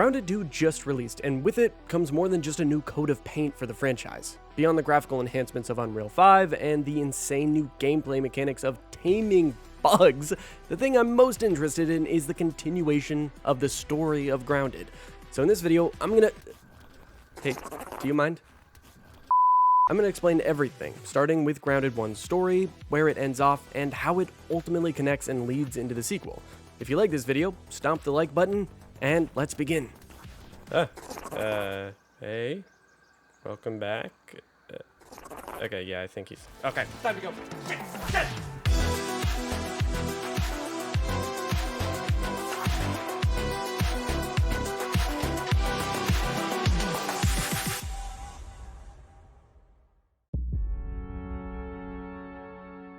Grounded 2 just released, and with it comes more than just a new coat of paint for the franchise. Beyond the graphical enhancements of Unreal 5 and the insane new gameplay mechanics of taming bugs, the thing I'm most interested in is the continuation of the story of Grounded. So in this video, Hey, do you mind? I'm gonna explain everything, starting with Grounded 1's story, where it ends off, and how it ultimately connects and leads into the sequel. If you like this video, stomp the like button, and let's begin. Hey, welcome back. Okay, yeah, I think he's... Okay, time to go.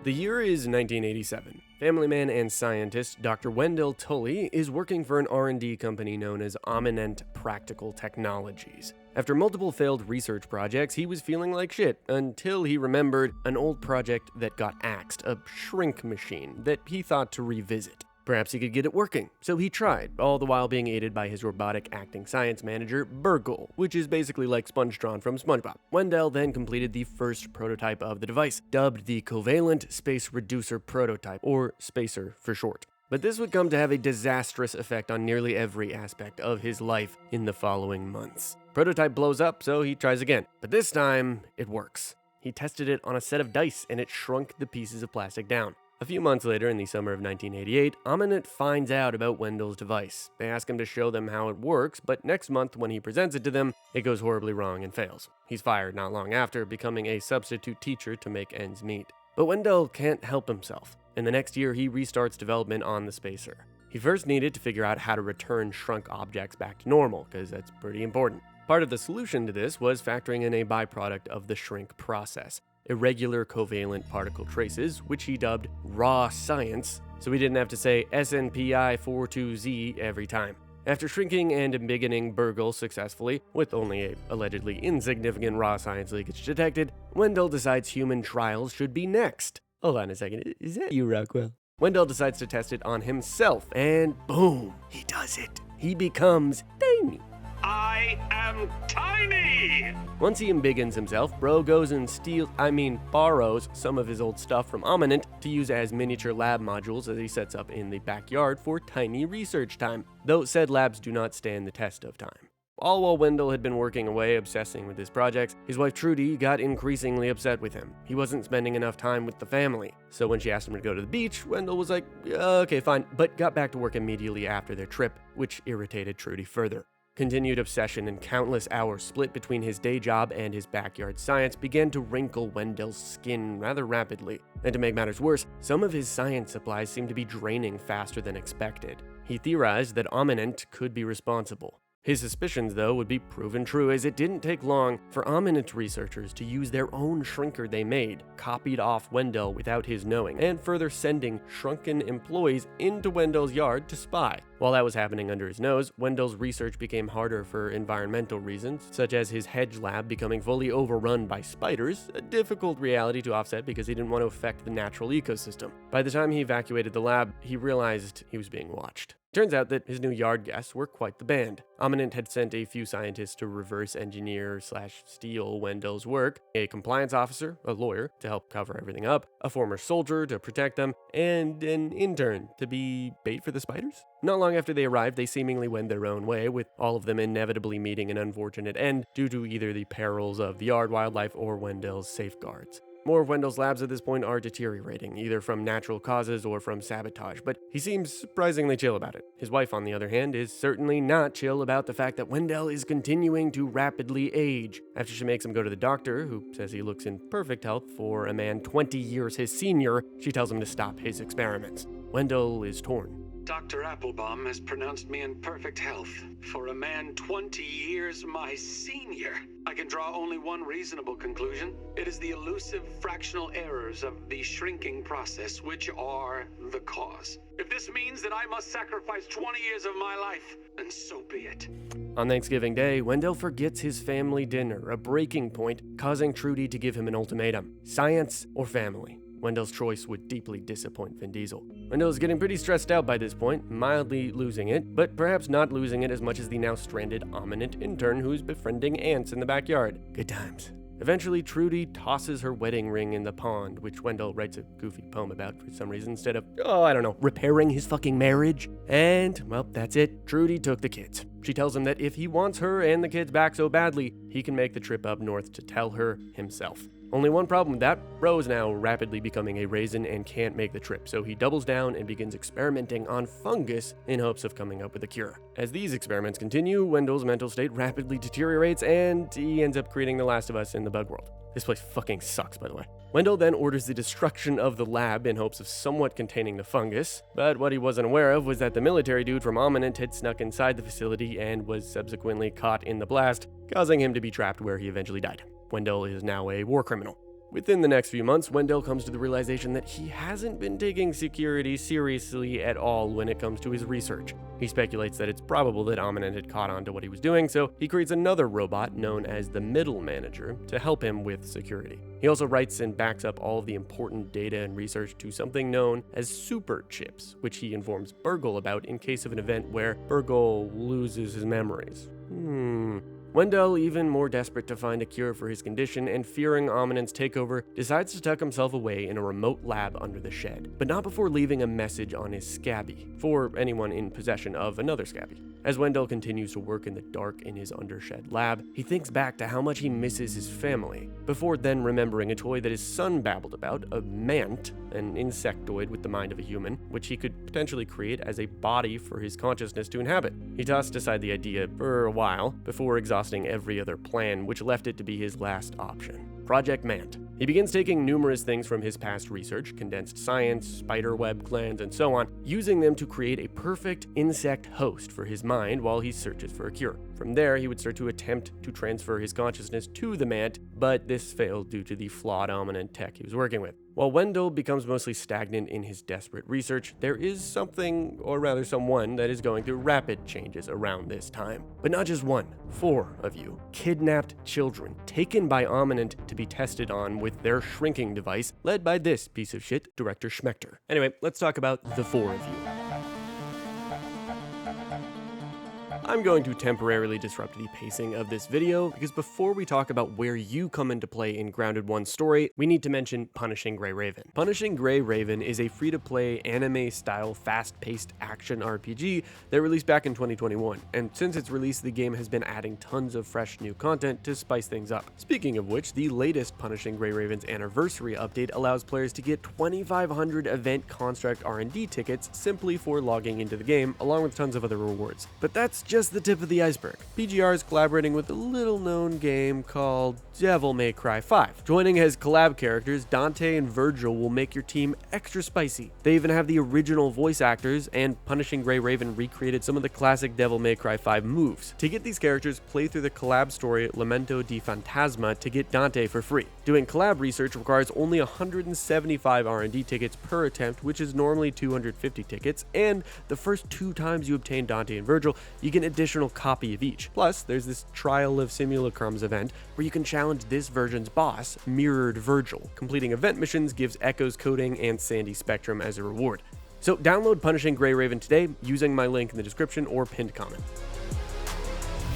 The year is 1987. Family man and scientist Dr. Wendell Tully is working for an R&D company known as Ominent Practical Technologies. After multiple failed research projects, he was feeling like shit until he remembered an old project that got axed, a shrink machine that he thought to revisit. Perhaps he could get it working, so he tried, all the while being aided by his robotic acting science manager, Burgle, which is basically like Spongetron from SpongeBob. Wendell then completed the first prototype of the device, dubbed the Covalent Space Reducer Prototype, or SPACER for short. But this would come to have a disastrous effect on nearly every aspect of his life in the following months. Prototype blows up, so he tries again, but this time, it works. He tested it on a set of dice, and it shrunk the pieces of plastic down. A few months later, in the summer of 1988, Ominent finds out about Wendell's device. They ask him to show them how it works, but next month when he presents it to them, it goes horribly wrong and fails. He's fired not long after, becoming a substitute teacher to make ends meet. But Wendell can't help himself. In the next year, he restarts development on the spacer. He first needed to figure out how to return shrunk objects back to normal, because that's pretty important. Part of the solution to this was factoring in a byproduct of the shrink process: irregular covalent particle traces, which he dubbed raw science, so he didn't have to say SNPI42Z every time. After shrinking and embiggening Burgle successfully, with only a allegedly insignificant raw science leakage detected, Wendell decides human trials should be next. Hold on a second, is that you, Rockwell? Wendell decides to test it on himself, and boom, he does it. He becomes tiny. I am tiny! Once he embiggens himself, Bro goes and borrows some of his old stuff from Ominent to use as miniature lab modules as he sets up in the backyard for tiny research time, though said labs do not stand the test of time. All while Wendell had been working away obsessing with his projects, his wife Trudy got increasingly upset with him. He wasn't spending enough time with the family. So when she asked him to go to the beach, Wendell was like, okay, fine, but got back to work immediately after their trip, which irritated Trudy further. Continued obsession and countless hours split between his day job and his backyard science began to wrinkle Wendell's skin rather rapidly. And to make matters worse, some of his science supplies seemed to be draining faster than expected. He theorized that Ominent could be responsible. His suspicions, though, would be proven true, as it didn't take long for Ominent researchers to use their own shrinker they made, copied off Wendell without his knowing, and further sending shrunken employees into Wendell's yard to spy. While that was happening under his nose, Wendell's research became harder for environmental reasons, such as his hedge lab becoming fully overrun by spiders, a difficult reality to offset because he didn't want to affect the natural ecosystem. By the time he evacuated the lab, he realized he was being watched. Turns out that his new yard guests were quite the band. Ominent had sent a few scientists to reverse engineer/steal Wendell's work, a compliance officer, a lawyer, to help cover everything up, a former soldier to protect them, and an intern to be bait for the spiders. Not long after they arrived, they seemingly went their own way, with all of them inevitably meeting an unfortunate end due to either the perils of the yard wildlife or Wendell's safeguards. More of Wendell's labs at this point are deteriorating, either from natural causes or from sabotage, but he seems surprisingly chill about it. His wife, on the other hand, is certainly not chill about the fact that Wendell is continuing to rapidly age. After she makes him go to the doctor, who says he looks in perfect health for a man 20 years his senior, she tells him to stop his experiments. Wendell is torn. Dr. Applebaum has pronounced me in perfect health for a man 20 years my senior. I can draw only one reasonable conclusion. It is the elusive fractional errors of the shrinking process which are the cause. If this means that I must sacrifice 20 years of my life, then so be it. On Thanksgiving Day, Wendell forgets his family dinner, a breaking point, causing Trudy to give him an ultimatum: science or family. Wendell's choice would deeply disappoint Vin Diesel. Wendell is getting pretty stressed out by this point, mildly losing it, but perhaps not losing it as much as the now stranded Ominent intern who's befriending ants in the backyard. Good times. Eventually, Trudy tosses her wedding ring in the pond, which Wendell writes a goofy poem about for some reason instead of, repairing his fucking marriage. And, well, that's it. Trudy took the kids. She tells him that if he wants her and the kids back so badly, he can make the trip up north to tell her himself. Only one problem with that, Bro is now rapidly becoming a raisin and can't make the trip, so he doubles down and begins experimenting on fungus in hopes of coming up with a cure. As these experiments continue, Wendell's mental state rapidly deteriorates and he ends up creating The Last of Us in the bug world. This place fucking sucks, by the way. Wendell then orders the destruction of the lab in hopes of somewhat containing the fungus, but what he wasn't aware of was that the military dude from Ominent had snuck inside the facility and was subsequently caught in the blast, causing him to be trapped where he eventually died. Wendell is now a war criminal. Within the next few months, Wendell comes to the realization that he hasn't been taking security seriously at all when it comes to his research. He speculates that it's probable that Ominent had caught on to what he was doing, so he creates another robot known as the Middle Manager to help him with security. He also writes and backs up all of the important data and research to something known as super chips, which he informs Burgle about in case of an event where Burgle loses his memories. Wendell, even more desperate to find a cure for his condition and fearing Ominent's takeover, decides to tuck himself away in a remote lab under the shed, but not before leaving a message on his scabby, for anyone in possession of another scabby. As Wendell continues to work in the dark in his undershed lab, he thinks back to how much he misses his family, before then remembering a toy that his son babbled about, a Mant, an insectoid with the mind of a human, which he could potentially create as a body for his consciousness to inhabit. He tossed aside the idea for a while, before exhausting every other plan, which left it to be his last option. Project Mant. He begins taking numerous things from his past research, condensed science, spiderweb glands, and so on, using them to create a perfect insect host for his mind while he searches for a cure. From there, he would start to attempt to transfer his consciousness to the Mant, but this failed due to the flawed Ominent tech he was working with. While Wendell becomes mostly stagnant in his desperate research, there is something, or rather someone, that is going through rapid changes around this time. But not just one, 4 of you. Kidnapped children, taken by Ominent to be tested on with their shrinking device, led by this piece of shit, Director Schmechter. Anyway, let's talk about the 4 of you. I'm going to temporarily disrupt the pacing of this video because before we talk about where you come into play in Grounded 1's story, we need to mention Punishing Gray Raven. Punishing Gray Raven is a free-to-play anime-style fast-paced action RPG that released back in 2021, and since its release, the game has been adding tons of fresh new content to spice things up. Speaking of which, the latest Punishing Gray Raven's anniversary update allows players to get 2,500 event construct R&D tickets simply for logging into the game, along with tons of other rewards. But that's just the tip of the iceberg. PGR is collaborating with a little-known game called Devil May Cry 5. Joining as collab characters, Dante and Virgil will make your team extra spicy. They even have the original voice actors, and Punishing Gray Raven recreated some of the classic Devil May Cry 5 moves. To get these characters, play through the collab story Lamento di Fantasma to get Dante for free. Doing collab research requires only 175 R&D tickets per attempt, which is normally 250 tickets, and the first 2 times you obtain Dante and Virgil, you get an additional copy of each. Plus, there's this Trial of Simulacrums event where you can challenge this version's boss, Mirrored Virgil. Completing event missions gives Echo's coding and Sandy Spectrum as a reward. So download Punishing Gray Raven today using my link in the description or pinned comment.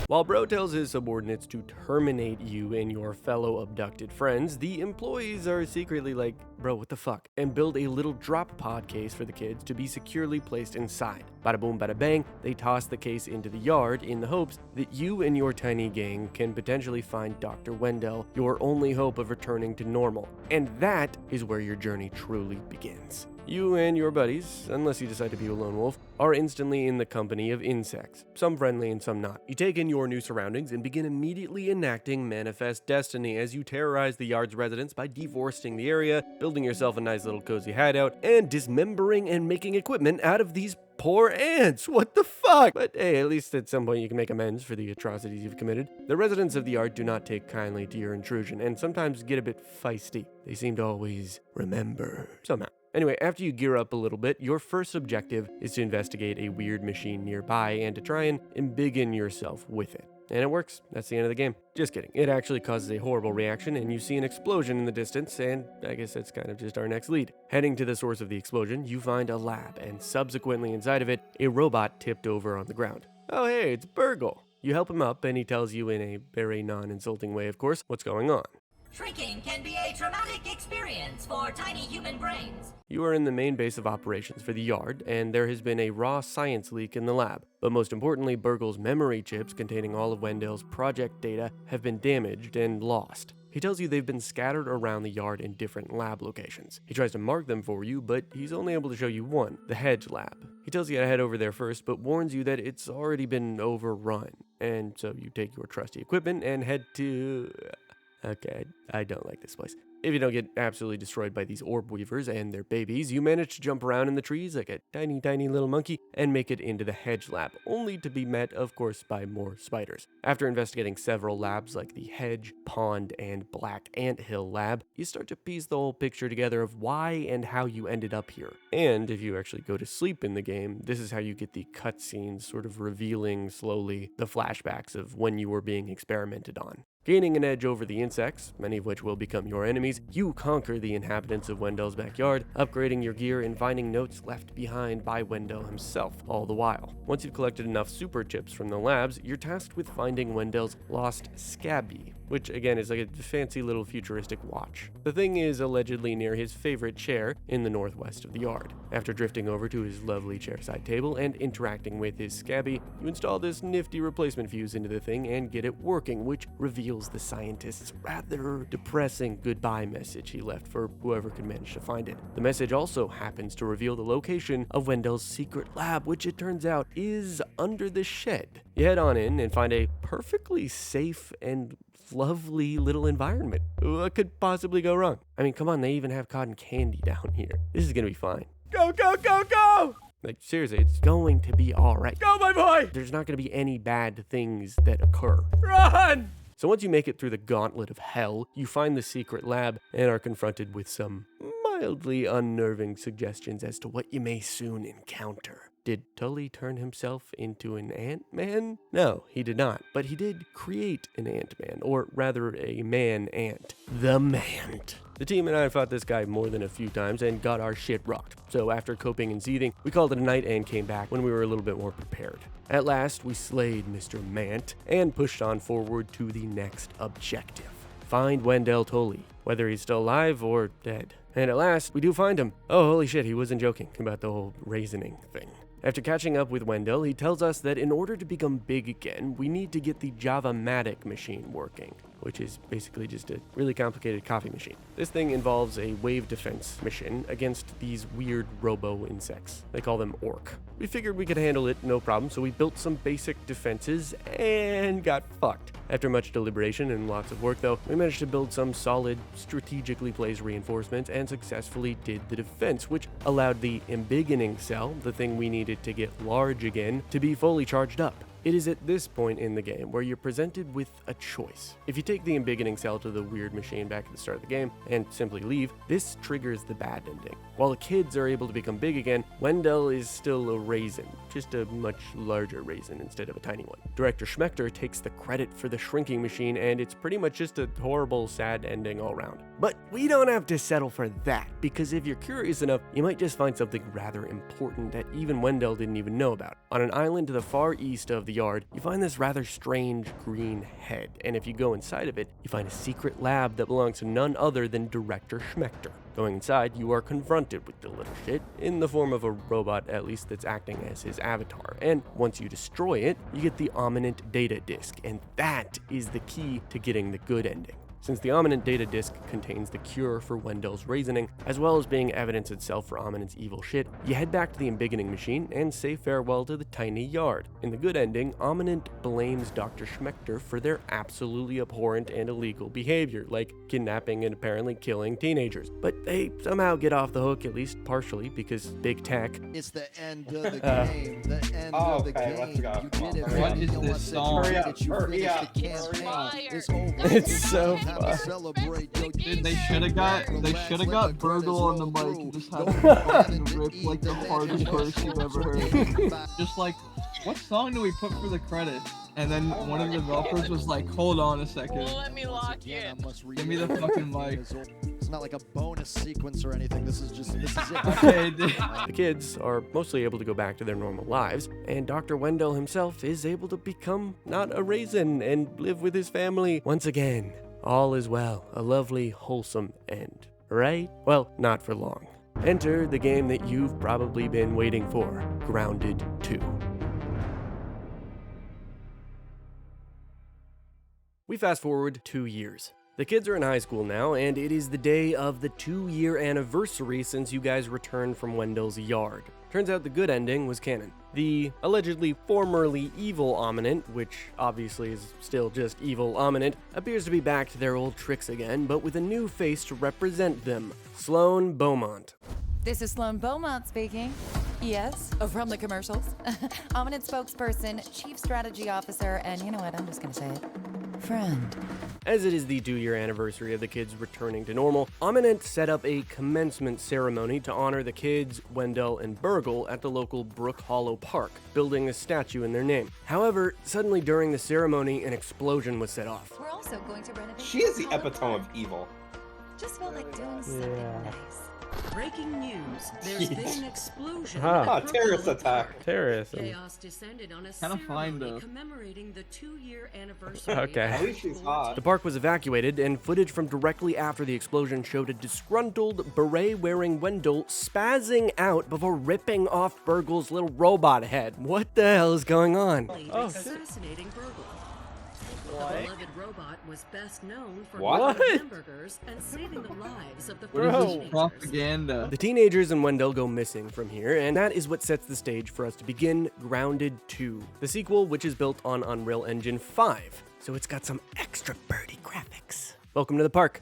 While Bro tells his subordinates to terminate you and your fellow abducted friends, the employees are secretly like, bro, what the fuck? And build a little drop pod case for the kids to be securely placed inside. Bada boom, bada bang, they toss the case into the yard in the hopes that you and your tiny gang can potentially find Dr. Wendell, your only hope of returning to normal. And that is where your journey truly begins. You and your buddies, unless you decide to be a lone wolf, are instantly in the company of insects, some friendly and some not. You take in your new surroundings and begin immediately enacting Manifest Destiny as you terrorize the yard's residents by deforesting the area, building yourself a nice little cozy hideout, and dismembering and making equipment out of these poor ants. What the fuck? But hey, at least at some point you can make amends for the atrocities you've committed. The residents of the yard do not take kindly to your intrusion and sometimes get a bit feisty. They seem to always remember somehow. Anyway, after you gear up a little bit, your first objective is to investigate a weird machine nearby and to try and embiggen yourself with it. And it works. That's the end of the game. Just kidding. It actually causes a horrible reaction, and you see an explosion in the distance, and I guess that's kind of just our next lead. Heading to the source of the explosion, you find a lab, and subsequently inside of it, a robot tipped over on the ground. Oh hey, it's Burgle. You help him up, and he tells you in a very non-insulting way, of course, what's going on. Shrinking can be a traumatic experience for tiny human brains. You are in the main base of operations for the Yard, and there has been a raw science leak in the lab. But most importantly, Burgle's memory chips containing all of Wendell's project data have been damaged and lost. He tells you they've been scattered around the Yard in different lab locations. He tries to mark them for you, but he's only able to show you one, the Hedge Lab. He tells you to head over there first, but warns you that it's already been overrun. And so you take your trusty equipment and head to... Okay, I don't like this place. If you don't get absolutely destroyed by these orb weavers and their babies, you manage to jump around in the trees like a tiny little monkey and make it into the Hedge Lab, only to be met, of course, by more spiders. After investigating several labs like the Hedge, Pond, and Black Ant Hill Lab, you start to piece the whole picture together of why and how you ended up here. And if you actually go to sleep in the game, this is how you get the cutscenes sort of revealing slowly the flashbacks of when you were being experimented on. Gaining an edge over the insects, many of which will become your enemies, you conquer the inhabitants of Wendell's backyard, upgrading your gear and finding notes left behind by Wendell himself, all the while. Once you've collected enough super chips from the labs, you're tasked with finding Wendell's lost Scabby, which again is like a fancy little futuristic watch. The thing is allegedly near his favorite chair in the northwest of the Yard. After drifting over to his lovely chairside table and interacting with his Scabby, you install this nifty replacement fuse into the thing and get it working, which reveals the scientist's rather depressing goodbye message he left for whoever could manage to find it. The message also happens to reveal the location of Wendell's secret lab, which it turns out is under the shed. You head on in and find a perfectly safe and lovely little environment. What could possibly go wrong? I mean, come on, they even have cotton candy down here. This is gonna be fine. Go, go, go, go! Like, seriously, it's going to be alright. Go, my boy! There's not gonna be any bad things that occur. Run! So once you make it through the gauntlet of hell, you find the secret lab and are confronted with some mildly unnerving suggestions as to what you may soon encounter. Did Tully turn himself into an ant-man? No, he did not, but he did create an ant-man, or rather a man-ant. The Mant. The team and I fought this guy more than a few times and got our shit rocked. So after coping and seething, we called it a night and came back when we were a little bit more prepared. At last, we slayed Mr. Mant and pushed on forward to the next objective. Find Wendell Tully, whether he's still alive or dead. And at last, we do find him. Oh, holy shit, he wasn't joking about the whole raisoning thing. After catching up with Wendell, he tells us that in order to become big again, we need to get the Java-matic machine working, which is basically just a really complicated coffee machine. This thing involves a wave defense mission against these weird robo-insects. They call them orc. We figured we could handle it no problem, so we built some basic defenses and got fucked. After much deliberation and lots of work though, we managed to build some solid, strategically placed reinforcements and successfully did the defense, which allowed the embiggening cell, the thing we needed to get large again, to be fully charged up. It is at this point in the game where you're presented with a choice. If you take the embiggening cell to the weird machine back at the start of the game and simply leave, this triggers the bad ending. While the kids are able to become big again, Wendell is still a raisin, just a much larger raisin instead of a tiny one. Director Schmechter takes the credit for the shrinking machine, and it's pretty much just a horrible, sad ending all around. But we don't have to settle for that, because if you're curious enough, you might just find something rather important that even Wendell didn't even know about. On an island to the far east of the Yard, you find this rather strange green head, and if you go inside of it, you find a secret lab that belongs to none other than Director Schmechter. Going inside, you are confronted with the little shit, in the form of a robot at least that's acting as his avatar, and once you destroy it, you get the Ominent data disk, and that is the key to getting the good ending. Since the Ominent data disk contains the cure for Wendell's raisoning, as well as being evidence itself for Ominent's evil shit, you head back to the embiggening machine and say farewell to the tiny Yard. In the good ending, Ominent blames Dr. Schmechter for their absolutely abhorrent and illegal behavior, like kidnapping and apparently killing teenagers. But they somehow get off the hook, at least partially, because big tech. It's the end of the game. The end of the game. Let's go. You did it. What is this song? Hurry up. It's over. It's so fun. Dude, they should have got Burgle on the mic and just had him rip like the hardest verse you've ever heard. Just like what song do we put for the credits? And then one of the developers was like, hold on a second. Well, let me lock in. Give me the fucking mic. It's not like a bonus sequence or anything. This is it. Okay, dude. The kids are mostly able to go back to their normal lives, and Dr. Wendell himself is able to become not a raisin and live with his family once again. All is well, a lovely, wholesome end, right? Well, not for long. Enter the game that you've probably been waiting for, Grounded 2. We fast forward 2 years. The kids are in high school now, and it is the day of the 2-year anniversary since you guys returned from Wendell's yard. Turns out the good ending was canon. The allegedly formerly evil Ominent, which obviously is still just evil Ominent, appears to be back to their old tricks again, but with a new face to represent them, Sloan Beaumont. This is Sloan Beaumont speaking. Yes, from the commercials. Ominent spokesperson, chief strategy officer, and you know what, I'm just gonna say it. Friend. As it is the 2-year anniversary of the kids returning to normal, Ominent set up a commencement ceremony to honor the kids, Wendell, and Burgle at the local Brook Hollow Park, building a statue in their name. However, suddenly during the ceremony, an explosion was set off. We're also going to renovate. She is the epitome of evil. Just felt like doing something nice. Breaking news. There's been an explosion. Terrorist attack. Terrorism. Chaos descended on a Kinda fine, ceremony though. commemorating the 2-year anniversary. Okay. At least she's hot. The park was evacuated, and footage from directly after the explosion showed a disgruntled, beret-wearing Wendell spazzing out before ripping off Burgle's little robot head. What the hell is going on? Assassinating Burgle. The beloved robot was best known for What? making hamburgers and saving the lives of the What is first this teenagers. propaganda? The teenagers and Wendell go missing from here, and that is what sets the stage for us to begin Grounded 2, the sequel which is built on Unreal Engine 5, so it's got some extra birdie graphics. Welcome to the park.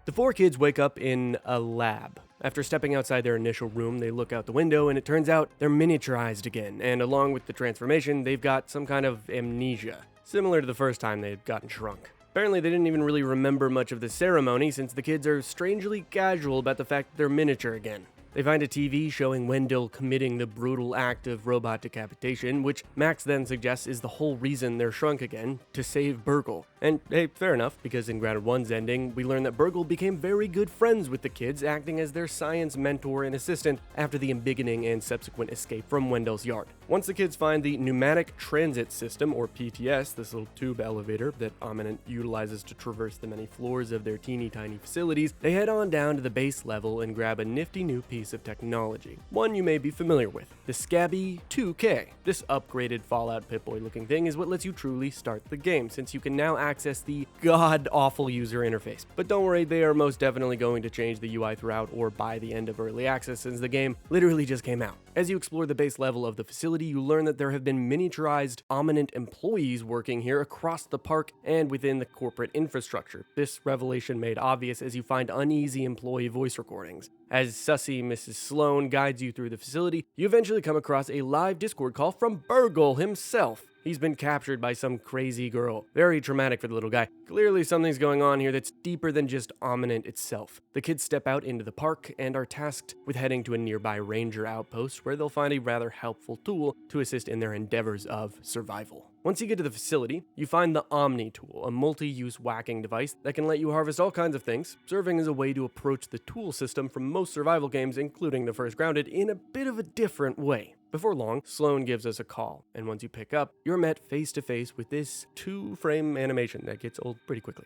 The 4 kids wake up in a lab. After stepping outside their initial room, they look out the window and it turns out they're miniaturized again, and along with the transformation, they've got some kind of amnesia, similar to the first time they'd gotten shrunk. Apparently, they didn't even really remember much of the ceremony since the kids are strangely casual about the fact that they're miniature again. They find a TV showing Wendell committing the brutal act of robot decapitation, which Max then suggests is the whole reason they're shrunk again, to save Burgle. And hey, fair enough, because in Grounded 1's ending, we learn that Burgle became very good friends with the kids, acting as their science mentor and assistant after the embiggening and subsequent escape from Wendell's yard. Once the kids find the Pneumatic Transit System, or PTS, this little tube elevator that Ominent utilizes to traverse the many floors of their teeny tiny facilities, they head on down to the base level and grab a nifty new piece of technology. One you may be familiar with, the Scabby 2K. This upgraded Fallout Pip-Boy looking thing is what lets you truly start the game, since you can now access the god-awful user interface. But don't worry, they are most definitely going to change the UI throughout or by the end of early access, since the game literally just came out. As you explore the base level of the facility, you learn that there have been miniaturized Ominent employees working here across the park and within the corporate infrastructure. This revelation made obvious as you find uneasy employee voice recordings. As sussy Mrs. Sloan guides you through the facility, you eventually come across a live Discord call from Burgle himself. He's been captured by some crazy girl. Very traumatic for the little guy. Clearly something's going on here that's deeper than just Ominent itself. The kids step out into the park and are tasked with heading to a nearby ranger outpost where they'll find a rather helpful tool to assist in their endeavors of survival. Once you get to the facility, you find the Omni tool, a multi-use whacking device that can let you harvest all kinds of things, serving as a way to approach the tool system from most survival games, including the first Grounded, in a bit of a different way. Before long, Sloan gives us a call, and once you pick up, you're met face to face with this 2-frame animation that gets old pretty quickly.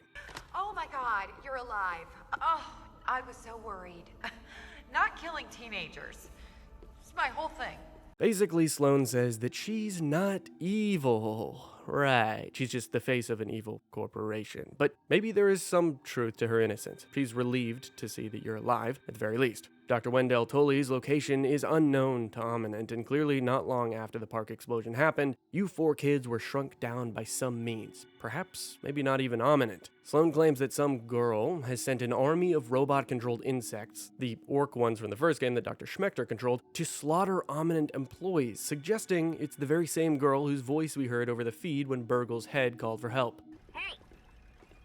Oh my God, you're alive. Oh, I was so worried. Not killing teenagers. It's my whole thing. Basically, Sloan says that she's not evil. Right, she's just the face of an evil corporation. But maybe there is some truth to her innocence. She's relieved to see that you're alive, at the very least. Dr. Wendell Tully's location is unknown to Ominent, and clearly not long after the park explosion happened, you 4 kids were shrunk down by some means. Perhaps, maybe not even Ominent. Sloan claims that some girl has sent an army of robot-controlled insects, the orc ones from the first game that Dr. Schmechter controlled, to slaughter Ominent employees, suggesting it's the very same girl whose voice we heard over the feed when Burgle's head called for help. Hey,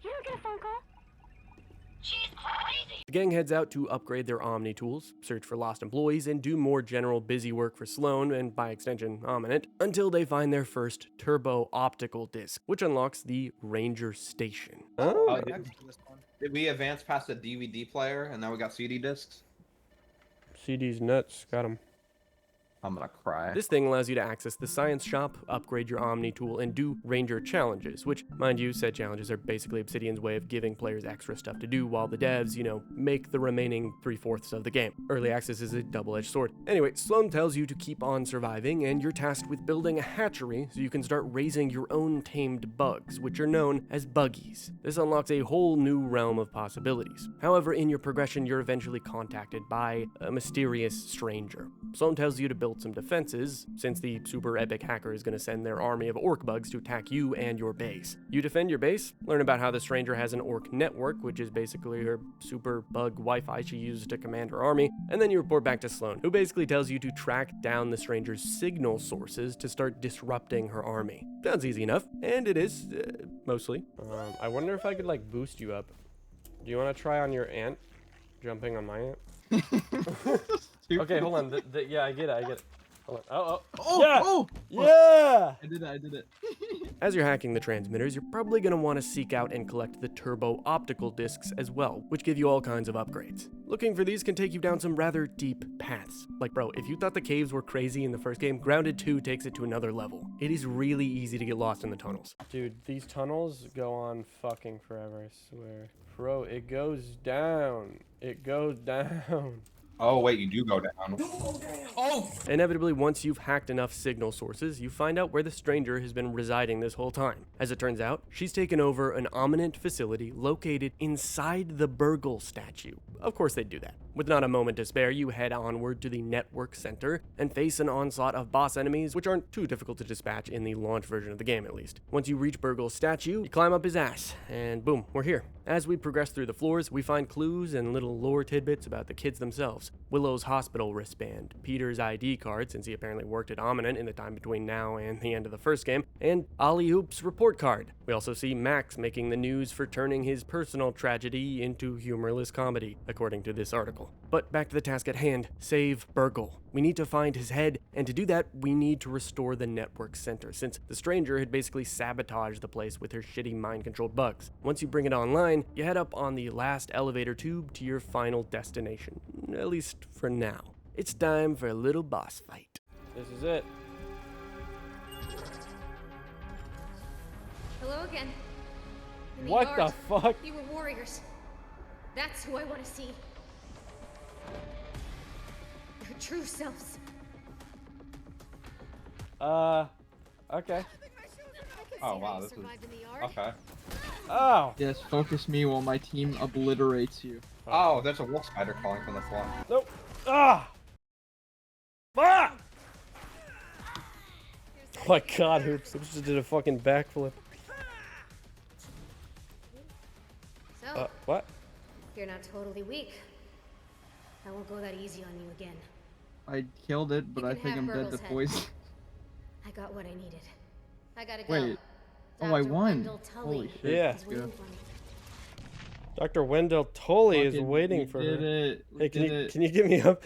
you ever get a phone call? She's crazy. The gang heads out to upgrade their Omni tools, search for lost employees, and do more general busy work for Sloan, and by extension, Ominent, until they find their first turbo optical disc, which unlocks the Ranger Station. Oh, did we advance past the DVD player and now we got CD discs? CD's nuts, got him. I'm gonna cry. This thing allows you to access the science shop, upgrade your Omni tool, and do Ranger challenges, which, mind you, said challenges are basically Obsidian's way of giving players extra stuff to do while the devs, make the remaining 3/4 of the game. Early access is a double-edged sword. Anyway, Sloan tells you to keep on surviving, and you're tasked with building a hatchery so you can start raising your own tamed bugs, which are known as buggies. This unlocks a whole new realm of possibilities. However, in your progression, you're eventually contacted by a mysterious stranger. Sloan tells you to build some defenses, since the super epic hacker is going to send their army of orc bugs to attack you and your base. You defend your base, learn about how the stranger has an orc network, which is basically her super bug Wi-Fi she uses to command her army, and then you report back to Sloan, who basically tells you to track down the stranger's signal sources to start disrupting her army. Sounds easy enough, and it is, mostly. I wonder if I could, boost you up. Do you want to try on your ant? Jumping on my ant? Okay, hold on. Yeah, I get it. Hold on. Yeah! I did it. As you're hacking the transmitters, you're probably going to want to seek out and collect the turbo optical discs as well, which give you all kinds of upgrades. Looking for these can take you down some rather deep paths. Bro, if you thought the caves were crazy in the first game, Grounded 2 takes it to another level. It is really easy to get lost in the tunnels. Dude, these tunnels go on fucking forever, I swear. Bro, it goes down. It goes down. Oh, wait, you do go down. Oh! Inevitably, once you've hacked enough signal sources, you find out where the stranger has been residing this whole time. As it turns out, she's taken over an Ominent facility located inside the Burgle statue. Of course they'd do that. With not a moment to spare, you head onward to the network center and face an onslaught of boss enemies, which aren't too difficult to dispatch in the launch version of the game at least. Once you reach Burgle's statue, you climb up his ass, and boom, we're here. As we progress through the floors, we find clues and little lore tidbits about the kids themselves. Willow's hospital wristband, Peter's ID card, since he apparently worked at Ominent in the time between now and the end of the first game, and Ollie Hoop's report card. We also see Max making the news for turning his personal tragedy into humorless comedy, according to this article. But back to the task at hand, save Burgle. We need to find his head, and to do that, we need to restore the network center, since the stranger had basically sabotaged the place with her shitty mind-controlled bugs. Once you bring it online, you head up on the last elevator tube to your final destination, at least for now. It's time for a little boss fight. This is it. Hello again. In What yard, the fuck? You were warriors. That's who I want to see. Your true selves. Okay. Oh, wow, this is... Okay. Oh! Yes, focus me while my team obliterates you. Oh, there's a wolf spider calling from the floor. Nope. Ah! Fuck! Oh my god, Hoops. I just did a fucking backflip. So, What? you're not totally weak. I won't go that easy on you again. I killed it, but You I can think have I'm dead Burgle's to head. poison. I got what I needed. I gotta go. Wait. Oh, I Dr. won. Wendell Tully Holy shit. Yeah. is waiting for me. Dr. Wendell Tully is Fucking- waiting we for did her. it. We Hey, can did you it. can you get me up?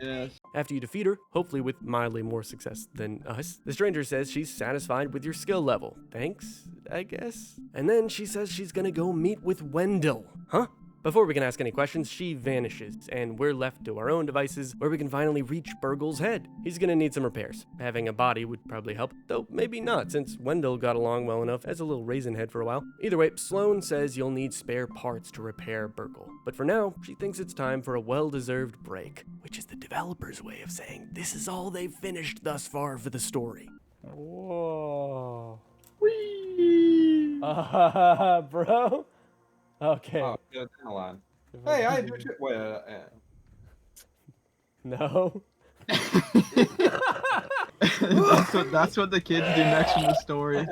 Yes. After you defeat her, hopefully with mildly more success than us, the stranger says she's satisfied with your skill level. Thanks, I guess. And then she says she's gonna go meet with Wendell. Huh? Before we can ask any questions, she vanishes, and we're left to our own devices where we can finally reach Burgle's head. He's gonna need some repairs. Having a body would probably help, though maybe not, since Wendell got along well enough as a little raisin head for a while. Either way, Sloan says you'll need spare parts to repair Burgle. But for now, she thinks it's time for a well-deserved break, which is the developer's way of saying this is all they've finished thus far for the story. Whoa. Whee! Bro? Okay. Oh, yeah, hell on. Hey, I do shit. Wait, No. that's what the kids do next in the story.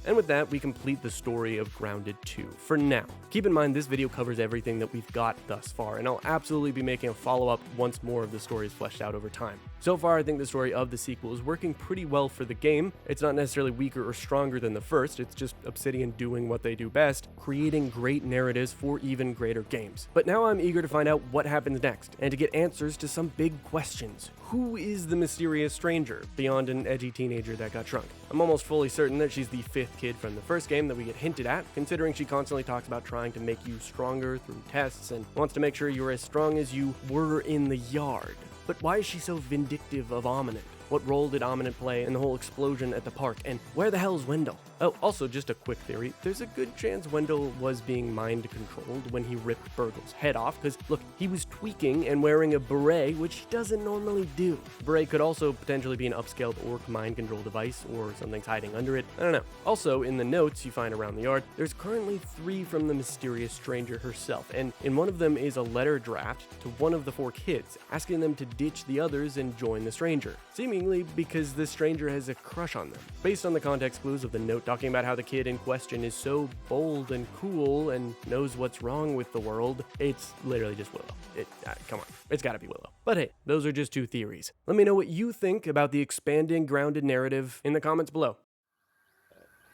And with that, we complete the story of Grounded 2 for now. Keep in mind, this video covers everything that we've got thus far, and I'll absolutely be making a follow-up once more of the story is fleshed out over time. So far, I think the story of the sequel is working pretty well for the game. It's not necessarily weaker or stronger than the first, it's just Obsidian doing what they do best, creating great narratives for even greater games. But now I'm eager to find out what happens next, and to get answers to some big questions. Who is the mysterious stranger, beyond an edgy teenager that got shrunk? I'm almost fully certain that she's the 5th kid from the first game that we get hinted at, considering she constantly talks about trying to make you stronger through tests and wants to make sure you're as strong as you were in the yard. But why is she so vindictive of Ominent? What role did Ominent play in the whole explosion at the park? And where the hell is Wendell? Oh, also just a quick theory. There's a good chance Wendell was being mind controlled when he ripped Burgle's head off, because look, he was tweaking and wearing a beret, which he doesn't normally do. Beret could also potentially be an upscaled orc mind control device, or something's hiding under it. I don't know. Also, in the notes you find around the yard, there's currently 3 from the mysterious stranger herself, and in one of them is a letter draft to one of the 4 kids, asking them to ditch the others and join the stranger, seemingly because the stranger has a crush on them. Based on the context clues of the note talking about how the kid in question is so bold and cool and knows what's wrong with the world, it's literally just Willow. Come on, it's gotta be Willow. But hey, those are just 2 theories. Let me know what you think about the expanding grounded narrative in the comments below.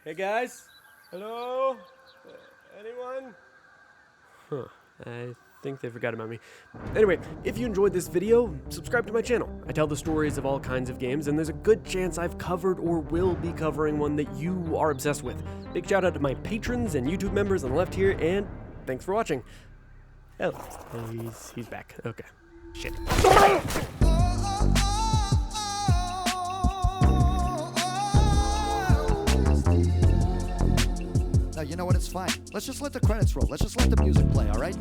Hey guys? Hello? Anyone? I think they forgot about me. Anyway, if you enjoyed this video, subscribe to my channel. I tell the stories of all kinds of games, and there's a good chance I've covered or will be covering one that you are obsessed with. Big shout out to my patrons and YouTube members on the left here, and thanks for watching. Oh, he's back. Okay. Shit. No, you know what? It's fine. Let's just let the credits roll. Let's just let the music play, all right?